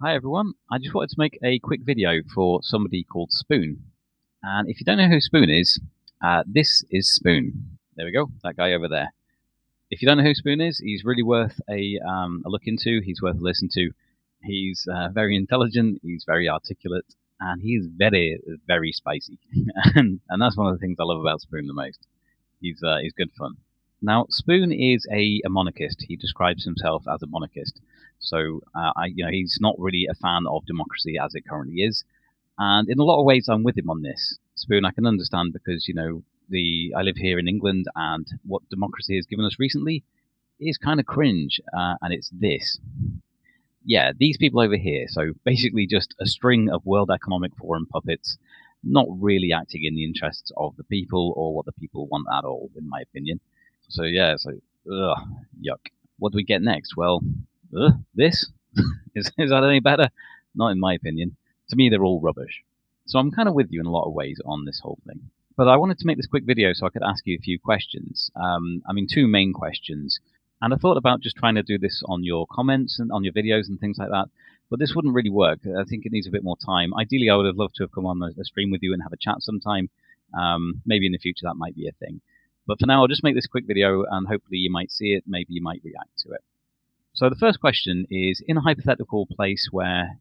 Hi everyone, I just wanted to make a quick video for somebody called Spoon. And if you don't know who Spoon is, this is Spoon. There we go, that guy over there. If you don't know who Spoon is, he's really worth a look into, he's worth a listen to. He's very intelligent, he's very articulate, and he's very, very spicy. and that's one of the things I love about Spoon the most. He's good fun. Now, Spoon is a monarchist. He describes himself as a monarchist. So, he's not really a fan of democracy as it currently is. And in a lot of ways, I'm with him on this. Spoon, I can understand because I live here in England, and what democracy has given us recently is kind of cringe. And it's this. Yeah, these people over here. So basically, just a string of World Economic Forum puppets, not really acting in the interests of the people or what the people want at all, in my opinion. So yeah, it's like, ugh, yuck. What do we get next? Well, this is that any better? Not in my opinion. To me, they're all rubbish. So I'm kind of with you in a lot of ways on this whole thing. But I wanted to make this quick video so I could ask you a few questions. Two main questions. And I thought about just trying to do this on your comments and on your videos and things like that. But this wouldn't really work. I think it needs a bit more time. Ideally, I would have loved to have come on a stream with you and have a chat sometime. Maybe in the future that might be a thing. But for now, I'll just make this quick video and hopefully you might see it, maybe you might react to it. So the first question is, in a hypothetical place where,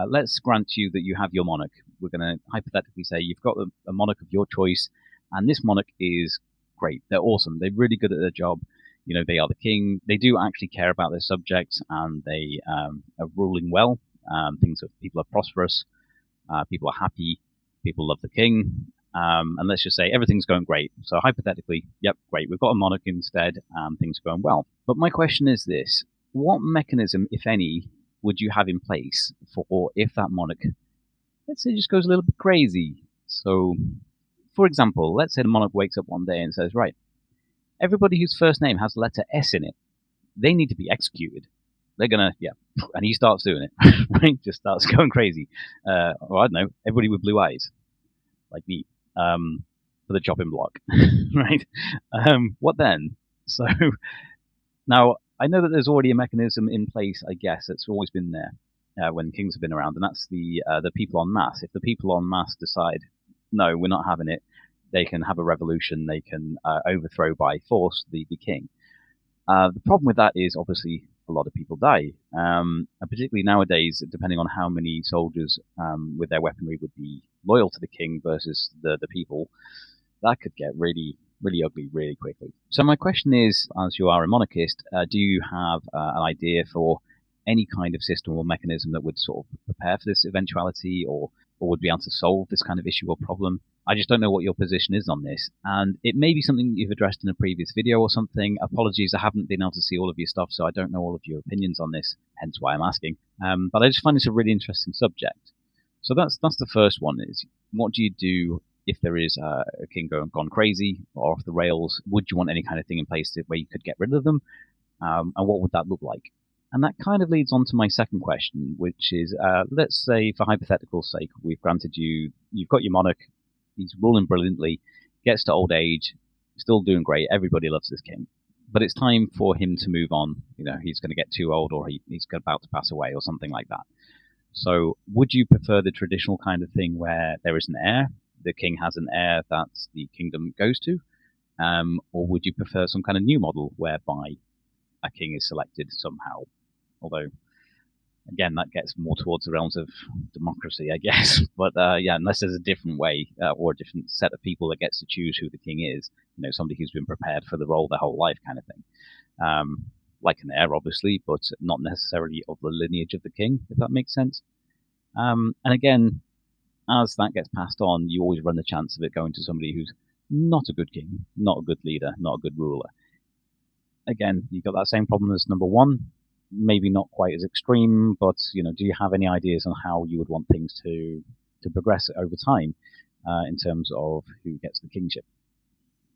let's grant you that you have your monarch. We're going to hypothetically say you've got a monarch of your choice, and this monarch is great. They're awesome. They're really good at their job. They are the king. They do actually care about their subjects, and they are ruling well. People are prosperous. People are happy. People love the king. And let's just say everything's going great. So hypothetically, yep, great. We've got a monarch instead, and things are going well. But my question is this: what mechanism, if any, would you have in place for if that monarch, let's say, just goes a little bit crazy? So, for example, let's say the monarch wakes up one day and says, right, everybody whose first name has the letter S in it, they need to be executed. They're gonna, yeah, and he starts doing it, right? Just starts going crazy. Or I don't know, everybody with blue eyes, like me, for the chopping block, right? What then? So now I know that there's already a mechanism in place. I guess it's always been there when kings have been around, and that's the people en masse. If the people en masse decide, no, we're not having it, they can have a revolution. They can overthrow by force the king. The problem with that is obviously a lot of people die, and particularly nowadays, depending on how many soldiers with their weaponry would be loyal to the king versus the people, that could get really, really ugly really quickly. So my question is, as you are a monarchist, do you have an idea for any kind of system or mechanism that would sort of prepare for this eventuality, or would be able to solve this kind of issue or problem? I just don't know what your position is on this, and it may be something you've addressed in a previous video or something. Apologies, I haven't been able to see all of your stuff, so I don't know all of your opinions on this, hence why I'm asking. But I just find this a really interesting subject. So that's the first one, is what do you do if there is a king gone crazy or off the rails? Would you want any kind of thing in place where you could get rid of them? And what would that look like? And that kind of leads on to my second question, which is, let's say, for hypothetical sake, we've granted you've got your monarch, he's ruling brilliantly, gets to old age, still doing great, everybody loves this king. But it's time for him to move on. He's going to get too old, or he's about to pass away, or something like that. So would you prefer the traditional kind of thing where there is an heir, the king has an heir that the kingdom goes to, or would you prefer some kind of new model whereby a king is selected somehow? Although, again, that gets more towards the realms of democracy, I guess. But yeah, unless there's a different way or a different set of people that gets to choose who the king is, somebody who's been prepared for the role their whole life, kind of thing. Like an heir, obviously, but not necessarily of the lineage of the king, if that makes sense. And again, as that gets passed on, you always run the chance of it going to somebody who's not a good king, not a good leader, not a good ruler. Again, you've got that same problem as number one, maybe not quite as extreme, but do you have any ideas on how you would want things to progress over time in terms of who gets the kingship?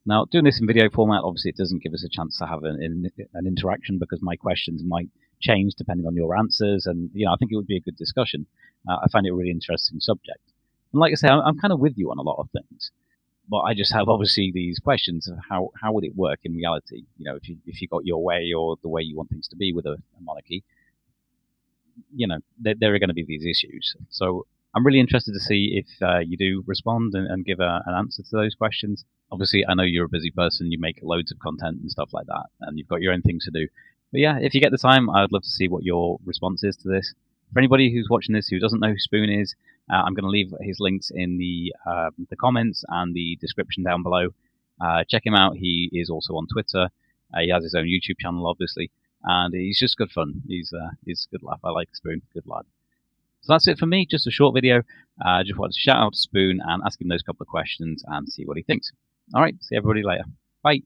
Now, doing this in video format, obviously, it doesn't give us a chance to have an interaction because my questions might change depending on your answers, and I think it would be a good discussion. I find it a really interesting subject, and like I say, I'm kind of with you on a lot of things, but I just have obviously these questions of how would it work in reality? If you got your way or the way you want things to be with a monarchy, you know, there are going to be these issues. So I'm really interested to see if you do respond and give an answer to those questions. Obviously, I know you're a busy person. You make loads of content and stuff like that, and you've got your own things to do. But yeah, if you get the time, I'd love to see what your response is to this. For anybody who's watching this who doesn't know who Spoon is, I'm going to leave his links in the comments and the description down below. Check him out. He is also on Twitter. He has his own YouTube channel, obviously, and he's just good fun. He's a good laugh. I like Spoon. Good lad. So that's it for me. Just a short video. I just wanted to shout out to Spoon and ask him those couple of questions and see what he thinks. All right. See everybody later. Bye.